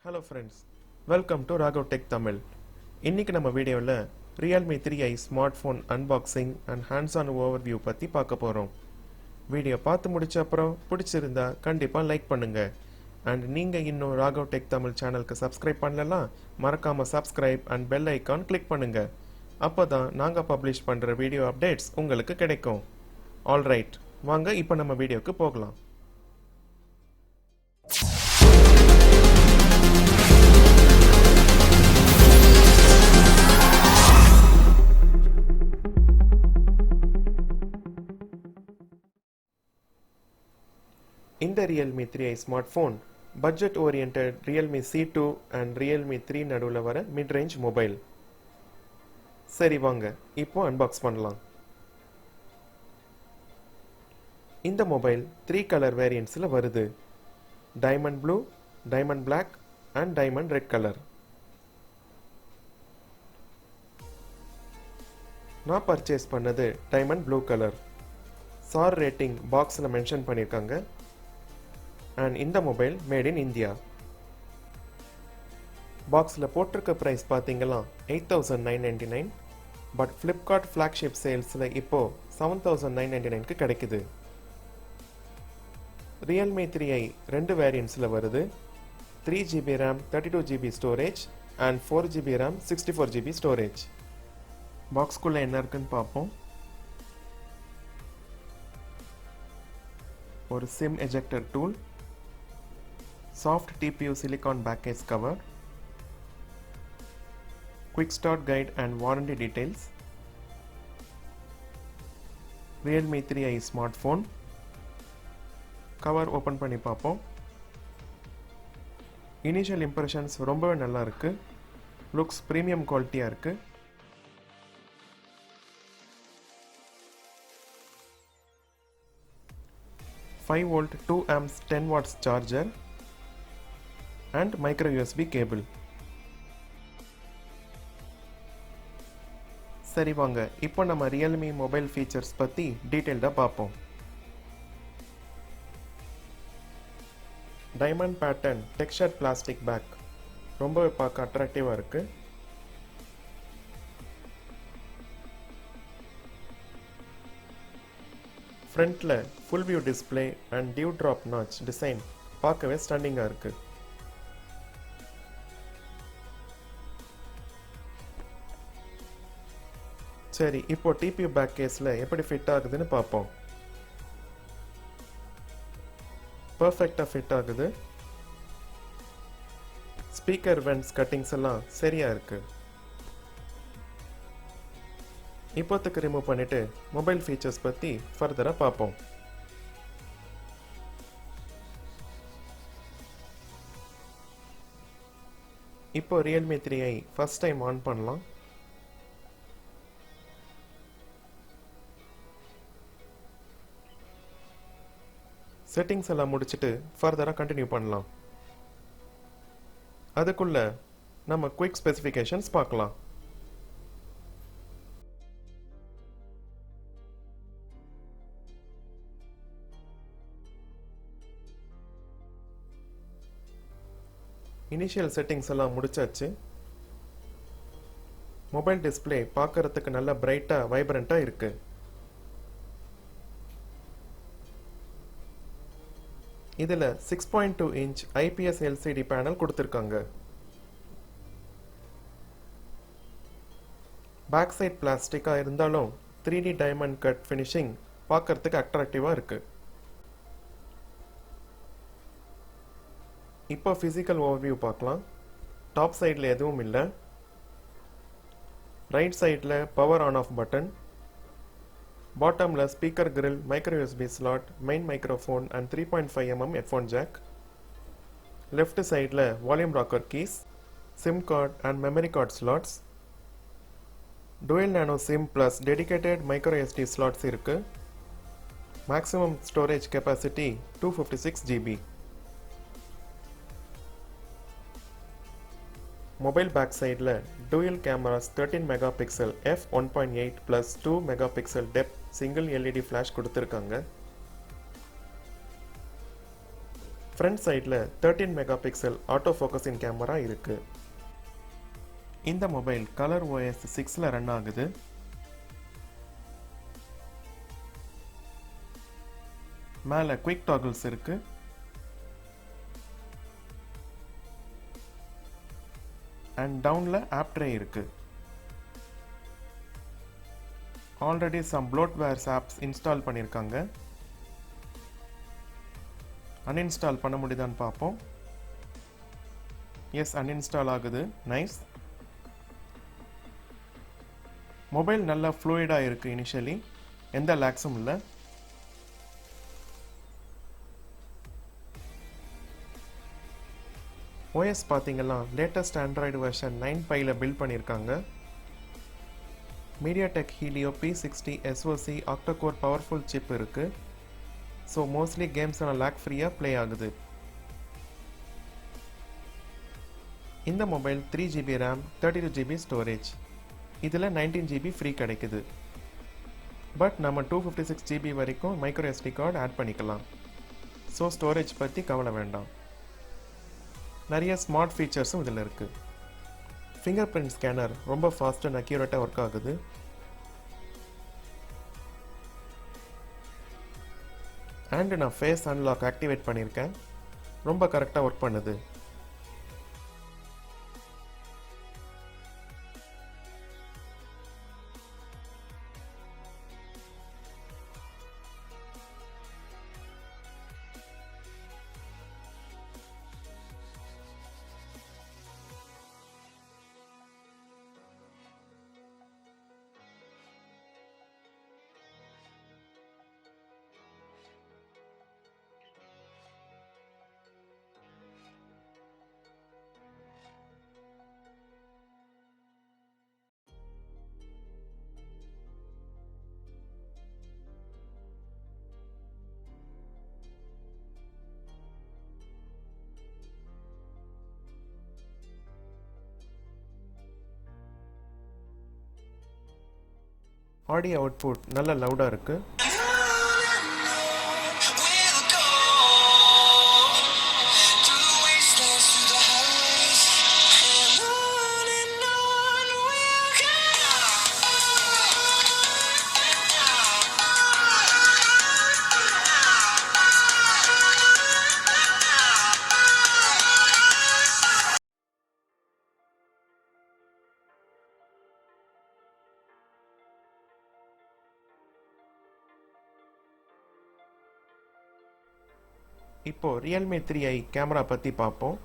Hello friends, welcome to Raghav Tech Tamil. இன்னைக்கு நம்ம வீடியோவில் Realme 3i smartphone unboxing and hands-on overview பற்றி பார்க்க போகிறோம். வீடியோ பார்த்து முடிச்ச அப்புறம் பிடிச்சிருந்தா கண்டிப்பாக லைக் பண்ணுங்க. அண்ட் நீங்கள் இன்னும் ராகவ் டெக் தமிழ் சேனலுக்கு சப்ஸ்கிரைப் பண்ணலாம், மறக்காமல் subscribe and bell icon click பண்ணுங்க. அப்போ தான் நாங்கள் பப்ளிஷ் பண்ணுற வீடியோ அப்டேட்ஸ் உங்களுக்கு கிடைக்கும். ஆல்ரைட், வாங்க இப்போ நம்ம வீடியோக்கு போகலாம். இந்த Realme 3i smartphone budget oriented Realme C2 and Realme 3 நடுவில் வர மிட் ரேஞ்ச் மொபைல். சரி வாங்க இப்போ அன்பாக்ஸ் பண்ணலாம். இந்த மொபைல் 3 கலர் வேரியன்ட்ஸில் வருது. Diamond blue, diamond black and diamond red colour. நான் பர்ச்சேஸ் பண்ணது diamond blue colour. Sir rating பாக்ஸில் மென்ஷன் பண்ணியிருக்காங்க. அண்ட் இந்த மொபைல் மேட் இன் இந்தியா. பாக்ஸில் போட்டிருக்க ப்ரைஸ் பார்த்தீங்களா 8,999, பட் ஃப்ளிப்கார்ட் ஃப்ளாக்ஷிப் சேல்ஸில் இப்போது 7,999க்கு கிடைக்குது. Realme 3i ரெண்டு வேரியன்ட்ஸில் வருது. 3GB RAM 32GB storage and 4GB RAM 64GB storage. பாக்ஸ்குள்ளே என்ன இருக்குன்னு பார்ப்போம். ஒரு SIM ejector tool, soft TPU silicon back case cover, quick start guide and warranty details, Realme 3i smartphone. Cover open பண்ணி பார்ப்போம். Initial impressions ரொம்பவே நல்லா இருக்கு. லுக்ஸ் ப்ரீமியம் குவாலிட்டியாக இருக்கு. Five volt 2 amps 10 watts charger and micro USB cable. சரி வாங்க இப்போ நம்ம Realme மொபைல் ஃபீச்சர்ஸ் பற்றி டீட்டெயில்டாக பார்ப்போம். Diamond pattern texture plastic back ரொம்பவே பார்க்க அட்ராக்டிவாக இருக்குது. ஃப்ரண்ட்டில் full view display and dew drop notch design பார்க்கவே ஸ்டன்னிங்காக இருக்குது. சரி இப்போ டிபியூ பேக் கேஸில் எப்படி ஃபிட் ஆகுதுன்னு பார்ப்போம். பர்ஃபெக்டாக ஃபிட் ஆகுது. ஸ்பீக்கர் வென்ட்ஸ் கட்டிங்ஸ் எல்லாம் சரியாக இருக்கு. இப்போத்துக்கு ரிமூவ் பண்ணிட்டு மொபைல் ஃபீச்சர்ஸ் பற்றி ஃபர்தராக பார்ப்போம். இப்போ Realme 3i first time on பண்ணலாம். செட்டிங்ஸ் எல்லாம் முடிச்சுட்டு ஃபர்தராக கண்டினியூ பண்ணலாம். அதுக்குள்ள நம்ம குயிக் ஸ்பெசிஃபிகேஷன்ஸ் பார்க்கலாம். இனிஷியல் செட்டிங்ஸ் எல்லாம் முடிச்சாச்சு. மொபைல் டிஸ்பிளே பார்க்கறதுக்கு நல்ல பிரைட்டாக வைப்ரண்ட்டாக இருக்கு. இதில் 6.2 inch IPS LCD பேனல் கொடுத்துருக்காங்க. பேக் சைட் பிளாஸ்டிக்காக இருந்தாலும் 3D டைமண்ட் கட் ஃபினிஷிங் பார்க்கறதுக்கு அட்ராக்டிவாக இருக்கு. இப்போ ஃபிசிக்கல் ஓவர்வியூ பார்க்கலாம். டாப் சைடில் எதுவும் இல்லை. ரைட் சைடில் பவர் ஆன் ஆஃப் பட்டன், பாட்டமில் speaker grill, micro USB slot, main microphone and 3.5mm headphone jack. Left சைடில் volume rocker keys, SIM card and memory card slots. Dual nano SIM plus dedicated micro SD slots இருக்கு. Maximum storage capacity 256GB. Mobile back சைடில் dual cameras 13 megapixel f1.8 + 2 megapixel depth single LED flash கொடுத்துருக்காங்க. Front சைடில் 13 megapixel auto focusing camera இருக்கு. இந்த mobile ColorOS 6ல் run ஆகுது. மேலே quick toggles இருக்கு. அண்ட் டவுனில் ஆப் ட்ரே இருக்கு. Already some bloatwares apps install பண்ணியிருக்காங்க. அன்இன்ஸ்டால் பண்ண முடியுதான்னு பார்ப்போம். எஸ், அன்இன்ஸ்டால் ஆகுது. நைஸ். மொபைல் நல்லா ஃப்ளூயிடாக இருக்குது. இனிஷியலி எந்த லேக்ஸும் இல்லை. ஓஎஸ் பார்த்தீங்கன்னா லேட்டஸ்ட் ஆண்ட்ராய்டு வெர்ஷன் 9.5ல் பில்ட் பண்ணியிருக்காங்க. MediaTek Helio P60 SoC octa-core powerful chip இருக்குது. ஸோ மோஸ்ட்லி கேம்ஸ் எல்லாம் லேக் ஃப்ரீயாக ப்ளே ஆகுது. இந்த mobile 3 GB RAM 32 GB storage. இதில் 19 GB ஃப்ரீ கிடைக்குது. பட் நம்ம 256 GB வரைக்கும் மைக்ரோ SD கார்டு ஆட் பண்ணிக்கலாம். ஸோ ஸ்டோரேஜ் பற்றி கவலை வேண்டாம். நிறைய ஸ்மார்ட் ஃபீச்சர்ஸும் இதில் இருக்குது. ஃபிங்கர் பிரிண்ட் ஸ்கேனர் ரொம்ப ஃபாஸ்ட் அண்ட் அக்யூரேட்டாக ஒர்க் ஆகுது. அண்ட் நான் ஃபேஸ் அன்லாக் ஆக்டிவேட் பண்ணியிருக்கேன். ரொம்ப கரெக்டாக ஒர்க் பண்ணுது. ஆடியோ அவுட்புட் நல்ல லவுடாக இருக்குது. இப்போ Realme 3i கேமரா பற்றி பார்ப்போம்.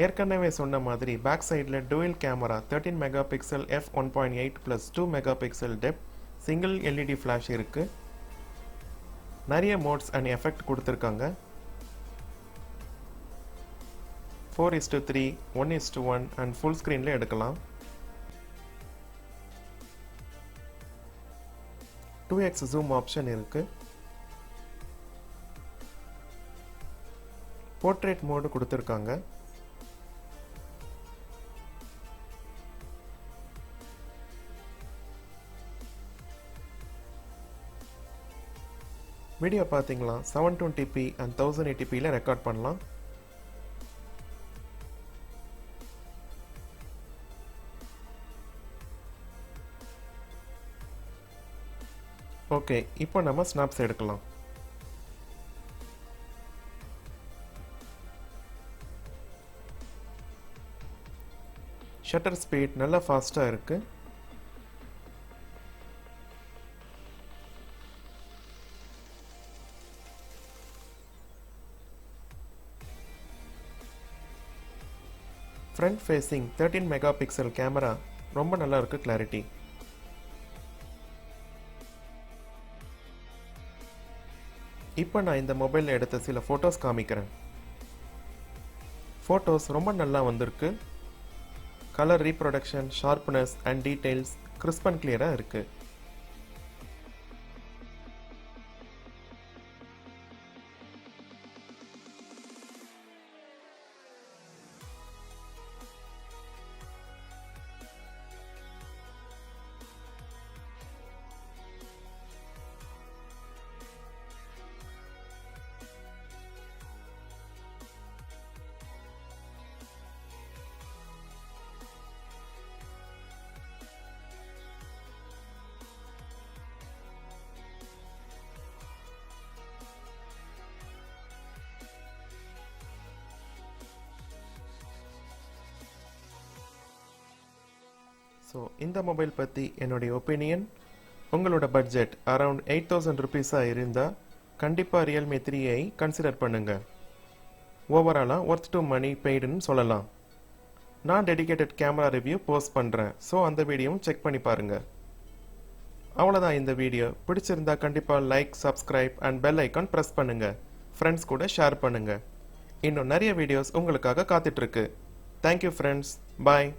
ஏற்கனவே சொன்ன மாதிரி பேக் சைடில் twelve camera 13 mega pixel f1.8 + 2 mega pixel depth single LED flash இருக்கு. நிறைய மோட்ஸ் அண்ட் எஃபெக்ட் கொடுத்துருக்காங்க. 4:3, 1:1 அண்ட் ஃபுல் ஸ்க்ரீனில் எடுக்கலாம். 2x ஜூம் ஆப்ஷன் இருக்கு. போர்ட்ரேட் மோடு கொடுத்துருக்காங்க. வீடியோ பார்த்தீங்களா 720p அண்ட் 1080pல ரெக்கார்ட் பண்ணலாம். ஓகே, இப்போ நம்ம ஸ்னாப்ஸ் எடுக்கலாம். ஷட்டர் ஸ்பீட் நல்லா ஃபாஸ்ட்டாக இருக்குது. Front facing 13 mega pixel camera ரொம்ப நல்லா இருக்குது கிளாரிட்டி. இப்போ நான் இந்த மொபைலில் எடுத்த சில ஃபோட்டோஸ் காமிக்கிறேன். ஃபோட்டோஸ் ரொம்ப நல்லா வந்திருக்கு. Colour reproduction, sharpness and details crisp and கிளியராக இருக்குது. ஸோ இந்த மொபைல் பற்றி என்னுடைய ஒப்பீனியன், உங்களோட பட்ஜெட் அரவுண்ட் 8000 ருபீஸாக இருந்தால் கண்டிப்பாக ரியல்மி 3ஐ கன்சிடர் பண்ணுங்கள். ஓவராலாக ஒர்த் டு மணி பெய்டுன்னு சொல்லலாம். நான் டெடிகேட்டட் கேமரா ரிவ்யூ போஸ்ட் பண்ணுறேன், ஸோ அந்த வீடியோவும் செக் பண்ணி பாருங்கள். அவ்வளோதான் இந்த வீடியோ. பிடிச்சிருந்தா கண்டிப்பாக like, subscribe and bell icon press பண்ணுங்கள். ஃப்ரெண்ட்ஸ் கூட ஷேர் பண்ணுங்கள். இன்னும் நிறைய வீடியோஸ் உங்களுக்காக காத்துட்ருக்கு. Thank you friends. பாய்.